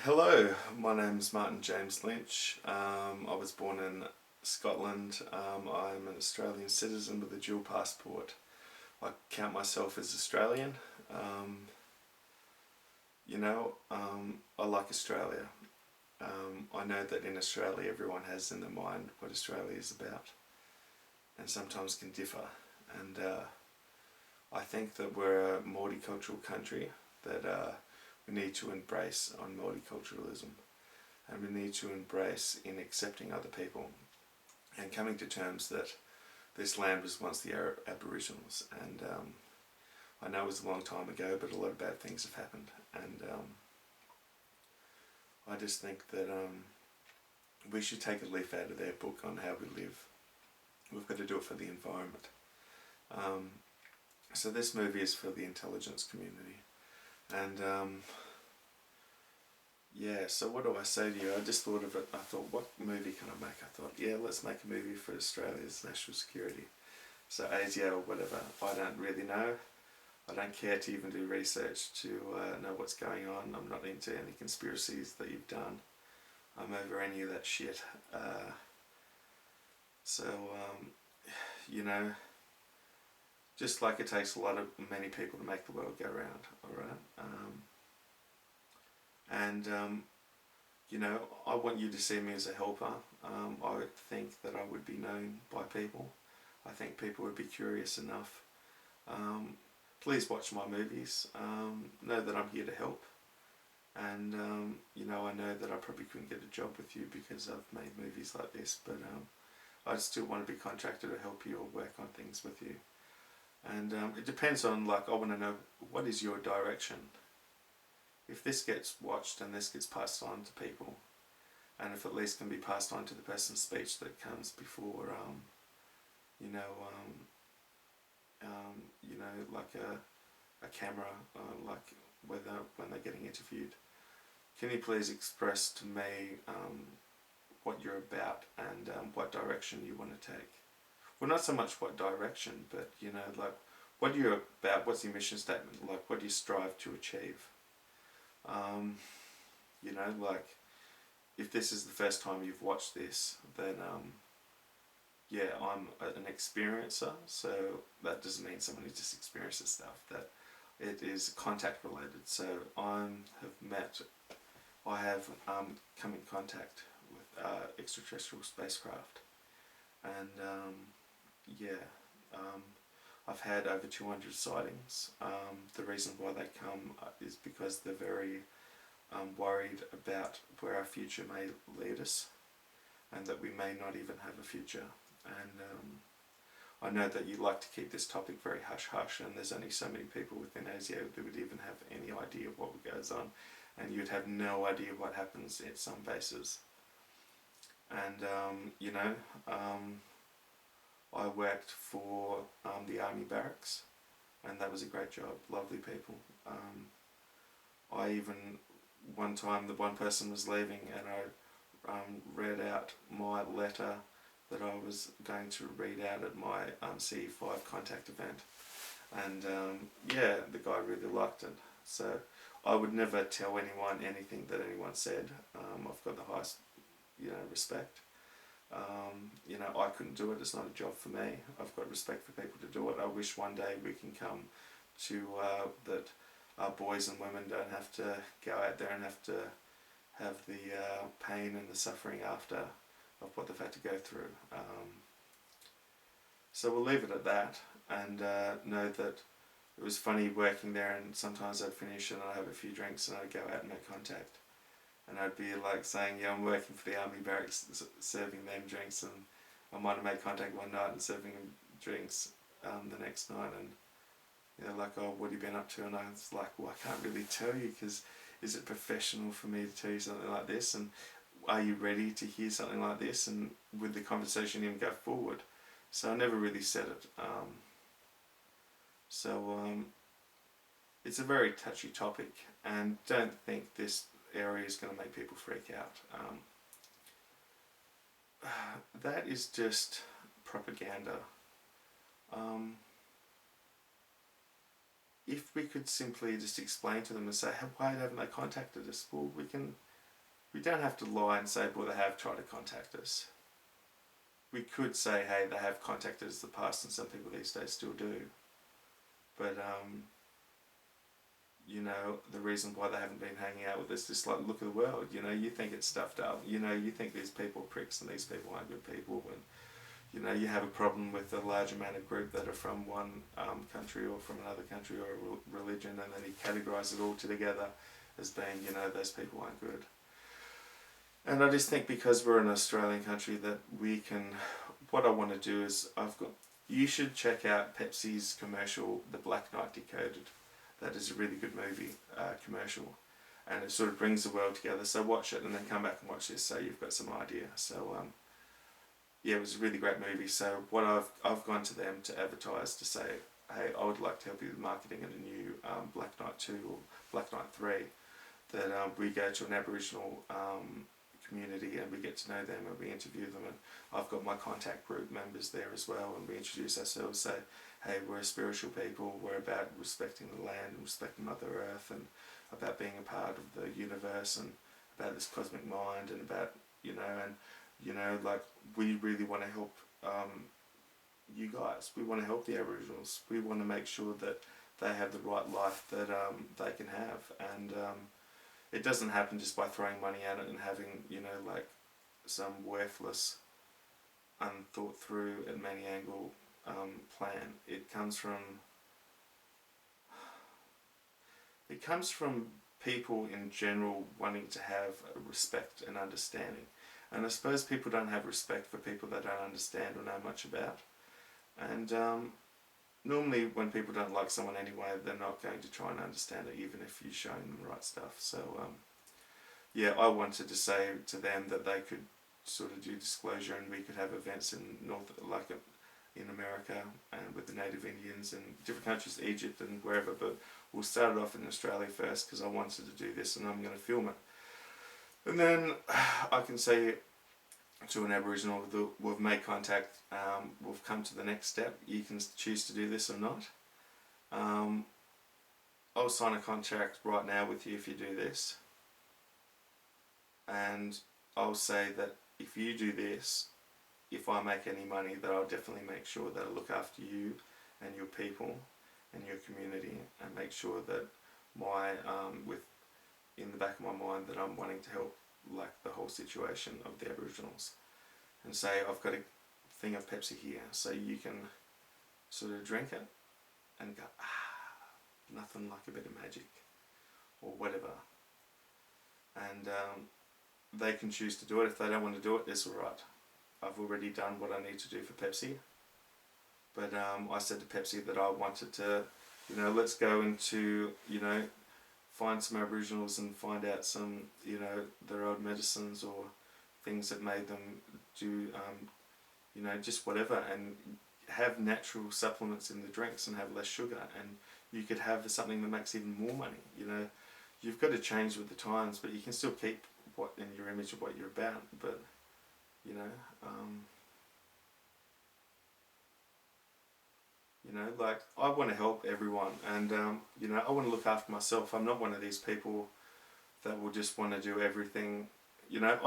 Hello, my name is Martyn Lynch. I was born in Scotland. I'm an Australian citizen with a dual passport. I count myself as Australian. Um, I like Australia. I know that in Australia everyone has in their mind what Australia is about and sometimes can differ. And I think that we're a multicultural country that we need to embrace on multiculturalism, and we need to embrace in accepting other people and coming to terms that this land was once the Aboriginals, and I know it was a long time ago, but a lot of bad things have happened, and I just think that we should take a leaf out of their book on how we live. We've got to do it for the environment. So this movie is for the intelligence community, and yeah, so what do I say to you? I just thought of it. I thought, what movie can I make? I thought, yeah, let's make a movie for Australia's national security. So ASIO or whatever. I don't really know. I don't care to even do research to know what's going on. I'm not into any conspiracies that you've done. I'm over any of that shit. So, you know, just like it takes many people to make the world go round, alright? I want you to see me as a helper. I think that I would be known by people. I think people would be curious enough. Please watch my movies. Know that I'm here to help. And, I know that I probably couldn't get a job with you because I've made movies like this, but I still want to be contracted to help you or work on things with you. And it depends on, I want to know, what is your direction? If this gets watched and this gets passed on to people, and if at least can be passed on to the person's speech that comes before, like a camera, when they're getting interviewed. Can you please express to me what you're about and what direction you want to take? Well, not so much what direction, but what you're about. What's your mission statement? What do you strive to achieve? If this is the first time you've watched this, then I'm an experiencer, so that doesn't mean someone who just experiences stuff. That it is contact related. So I have come in contact with extraterrestrial spacecraft, and I've had over 200 sightings. The reason why they come is because they're very worried about where our future may lead us, and that we may not even have a future. And I know that you like to keep this topic very hush-hush, and there's only so many people within ASIO that would even have any idea of what goes on, and you'd have no idea what happens at some bases. And I worked for the army barracks, and that was a great job. Lovely people. I even, one time, the one person was leaving, and I read out my letter that I was going to read out at my CE5 contact event, and the guy really liked it. So I would never tell anyone anything that anyone said. I've got the highest respect. I couldn't do it. It's not a job for me. I've got respect for people to do it. I wish one day we can come to that our boys and women don't have to go out there and have to have the pain and the suffering after of what they've had to go through. So we'll leave it at that, and know that it was funny working there, and sometimes I'd finish and I'd have a few drinks and I'd go out and make contact. And I'd be saying, yeah, I'm working for the army barracks, serving them drinks, and I might have made contact one night and serving them drinks the next night, and oh, what have you been up to? And I was like, well, I can't really tell you, because is it professional for me to tell you something like this? And are you ready to hear something like this? And would the conversation even go forward? So I never really said it. It's a very touchy topic, and don't think this area is going to make people freak out. That is just propaganda. If we could simply just explain to them and say, why haven't they contacted us? Well, we can we don't have to lie and say, well, they have tried to contact us. We could say, hey, they have contacted us in the past, and some people these days still do. But, you know, the reason why they haven't been hanging out with us, just like, look at the world, you know, you think it's stuffed up, you know, you think these people are pricks and these people aren't good people, and, you know, you have a problem with a large amount of group that are from one country or from another country or a religion, and then you categorise it all together as being, you know, those people aren't good. And I just think because we're an Australian country that we can, what I want to do is, you should check out Pepsi's commercial, The Black Knight Decoded. That is a really good movie, commercial. And it sort of brings the world together. So watch it and then come back and watch this so you've got some idea. So yeah, it was a really great movie. So what I've gone to them to advertise to say, hey, I would like to help you with marketing in a new Black Knight 2 or Black Knight 3. That we go to an Aboriginal community and we get to know them and we interview them, and I've got my contact group members there as well, and we introduce ourselves, say, hey, we're a spiritual people, we're about respecting the land and respecting Mother Earth, and about being a part of the universe, and about this cosmic mind, and about, you know, like, we really want to help you guys. We want to help the Aboriginals. We want to make sure that they have the right life that they can have, and it doesn't happen just by throwing money at it and having, you know, like, some worthless, unthought through and many angle plan. It comes from people in general wanting to have respect and understanding. And I suppose people don't have respect for people they don't understand or know much about. And normally when people don't like someone anyway, they're not going to try and understand it, even if you're showing them the right stuff. So yeah, I wanted to say to them that they could sort of do disclosure, and we could have events in in America and with the native Indians and different countries, Egypt and wherever, but we'll start it off in Australia first because I wanted to do this and I'm going to film it. And then I can say to an Aboriginal that we've made contact, we've come to the next step, you can choose to do this or not. I'll sign a contract right now with you if you do this, and I'll say that if you do this, if I make any money, that I'll definitely make sure that I look after you and your people and your community, and make sure that my in the back of my mind that I'm wanting to help, like, the whole situation of the Aboriginals, and say I've got a thing of Pepsi here, so you can sort of drink it and go, nothing like a bit of magic or whatever, and they can choose to do it. If they don't want to do it, that's alright. I've already done what I need to do for Pepsi. But I said to Pepsi that I wanted to, you know, let's go into, you know, find some Aboriginals and find out some, you know, their old medicines or things that made them do, you know, just whatever, and have natural supplements in the drinks and have less sugar, and you could have something that makes even more money. You know, you've got to change with the times, but you can still keep what in your image of what you're about, but, you know, like, I want to help everyone, and you know, I want to look after myself. I'm not one of these people that will just want to do everything. You know,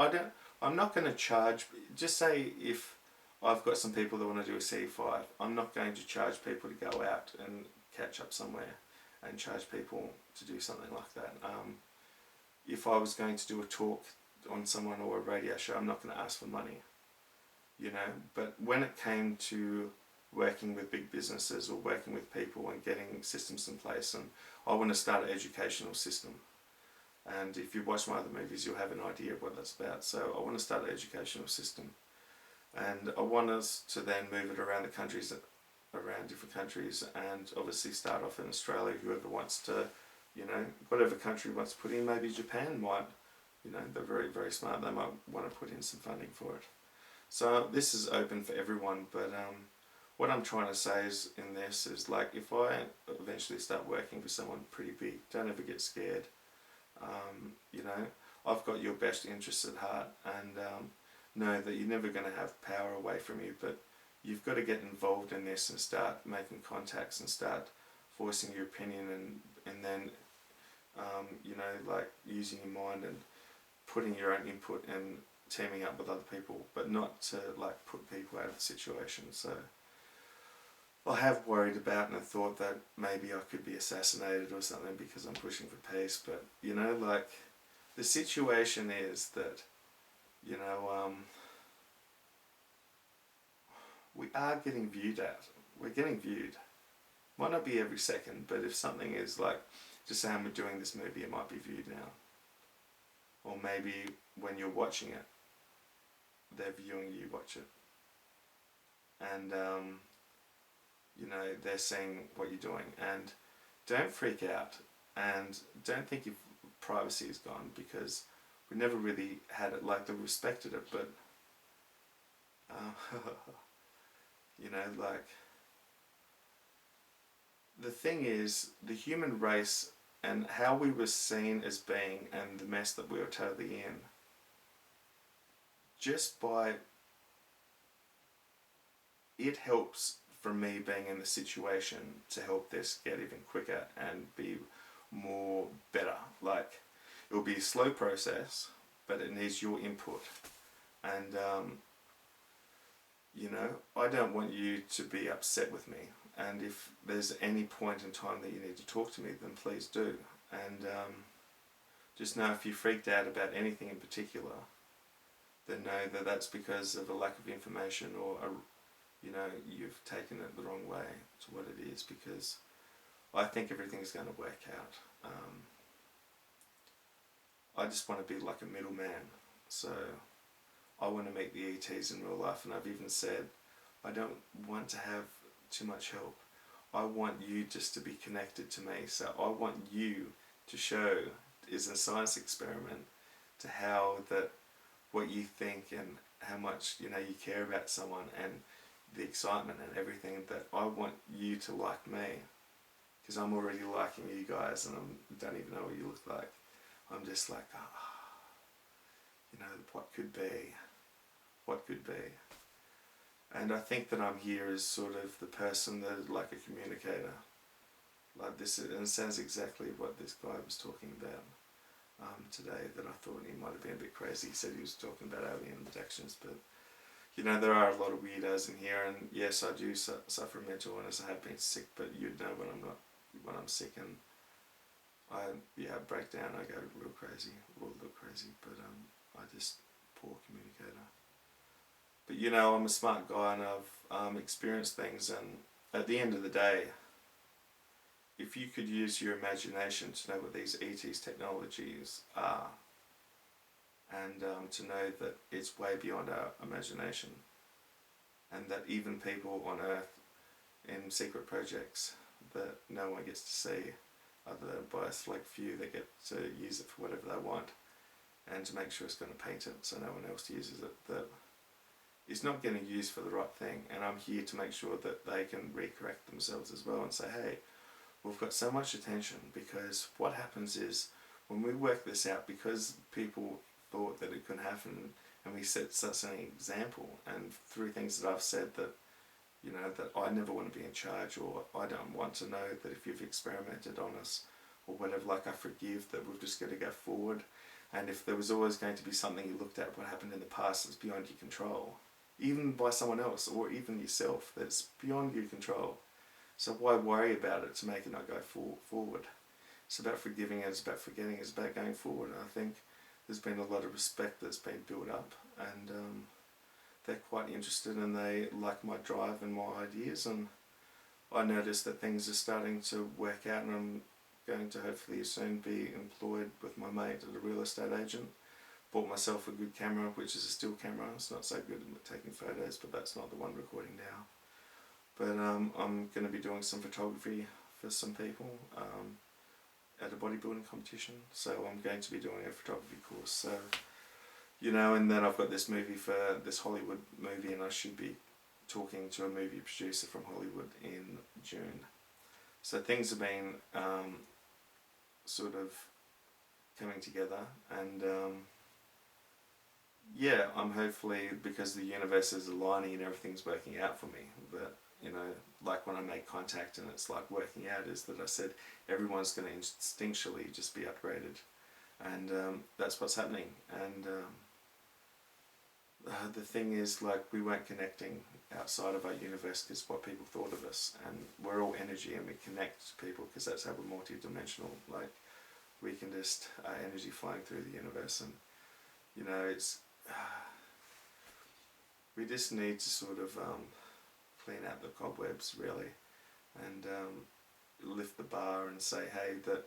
I'm not going to charge. Just say if I've got some people that want to do a C5, I'm not going to charge people to go out and catch up somewhere and charge people to do something like that. If I was going to do a talk on someone or a radio show, I'm not going to ask for money. You know, but when it came to working with big businesses or working with people and getting systems in place, and I want to start an educational system. And if you watch my other movies, you'll have an idea of what that's about. So I want to start an educational system, and I want us to then move it around the countries, around different countries, and obviously start off in Australia. Whoever wants to, you know, whatever country wants to put in, maybe Japan might, you know, they're very, very smart. They might want to put in some funding for it. So this is open for everyone, but what I'm trying to say is in this is, like, if I eventually start working for someone pretty big, don't ever get scared. You know, I've got your best interests at heart, and know that you're never going to have power away from you, but you've got to get involved in this and start making contacts and start voicing your opinion, and then you know, like, using your mind and putting your own input and teaming up with other people, but not to like put people out of the situation. So I have worried about and thought that maybe I could be assassinated or something because I'm pushing for peace. But you know, like the situation is that you know we are getting viewed at. We're getting viewed. Might not be every second, but if something is like, just saying we're doing this movie, it might be viewed now. Or maybe when you're watching it, they're viewing you watch it. And, you know, they're seeing what you're doing. And don't freak out. And don't think your privacy is gone, because we never really had it. Like, they respected it, but, you know, like, the thing is, the human race and how we were seen as being and the mess that we were totally in, just by it helps from me being in the situation to help this get even quicker and be more better. Like, it will be a slow process, but it needs your input. And you know, I don't want you to be upset with me. And if there's any point in time that you need to talk to me, then please do. And just know if you freaked out about anything in particular, then know that that's because of a lack of information, or you know, you've taken it the wrong way to what it is, because I think everything's going to work out. I just want to be like a middleman. So I want to meet the ETs in real life, and I've even said I don't want to have too much help. I want you just to be connected to me. So I want you to show, is a science experiment, to how that what you think and how much, you know, you care about someone and the excitement and everything, that I want you to like me, because I'm already liking you guys, and I don't even know what you look like. I'm just like, you know, what could be, what could be. And I think that I'm here as sort of the person that, like a communicator, like this, and it sounds exactly what this guy was talking about today, that I thought he might have been a bit crazy. He said he was talking about alien abductions, but you know, there are a lot of weirdos in here, and yes, I do suffer mental illness. I have been sick, but you'd know when I'm sick, and I break down, I go real crazy, or look crazy, but I just, poor communicator. But you know, I'm a smart guy, and I've experienced things, and at the end of the day, if you could use your imagination to know what these ET's technologies are, and to know that it's way beyond our imagination, and that even people on Earth in secret projects that no one gets to see, other than by a select few that get to use it for whatever they want, and to make sure it's going to paint it so no one else uses it, that it's not getting used for the right thing. And I'm here to make sure that they can recorrect themselves as well and say, hey, we've got so much attention, because what happens is, when we work this out, because people thought that it couldn't happen, and we set such an example, and through things that I've said, that you know, that I never want to be in charge, or I don't want to know that if you've experimented on us or whatever, like, I forgive, that we've just got to go forward. And if there was always going to be something you looked at what happened in the past that's beyond your control, even by someone else or even yourself, that's beyond your control, so why worry about it to make it not go forward? It's about forgiving, it's about forgetting, it's about going forward. And I think there's been a lot of respect that's been built up, and they're quite interested, and they like my drive and my ideas, and I noticed that things are starting to work out, and I'm going to hopefully soon be employed with my mate at a real estate agent. Bought myself a good camera, which is a still camera. It's not so good at taking photos, but that's not the one recording now. But I'm going to be doing some photography for some people at a bodybuilding competition, so I'm going to be doing a photography course. So, you know, and then I've got this movie, for this Hollywood movie, and I should be talking to a movie producer from Hollywood in June. So things have been sort of coming together, and yeah, I'm hopefully, because the universe is aligning and everything's working out for me, that, you know, like when I make contact and it's like working out, is that I said everyone's going to instinctually just be upgraded. and that's what's happening. And the thing is, like, we weren't connecting outside of our universe because what people thought of us, and we're all energy and we connect to people because that's how we're multi-dimensional. Like, we can just energy flying through the universe, and you know, it's we just need to sort of clean out the cobwebs, really, and lift the bar and say, hey, that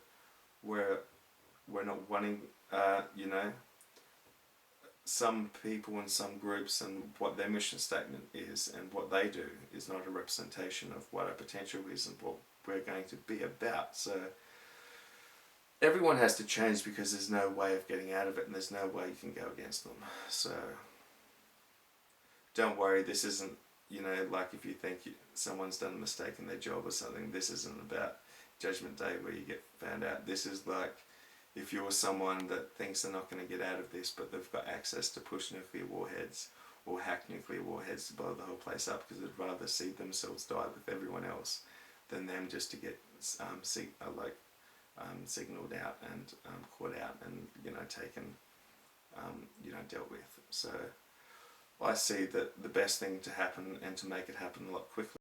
we're not wanting, you know, some people and some groups and what their mission statement is and what they do is not a representation of what our potential is and what we're going to be about. So everyone has to change because there's no way of getting out of it, and there's no way you can go against them. So don't worry, this isn't, you know, like if you think someone's done a mistake in their job or something, this isn't about Judgment Day where you get found out. This is like if you're someone that thinks they're not going to get out of this, but they've got access to push nuclear warheads or hack nuclear warheads to blow the whole place up because they'd rather see themselves die with everyone else than them just to get signalled out and caught out and, you know, taken, you know, dealt with. So I see that the best thing to happen, and to make it happen a lot quicker,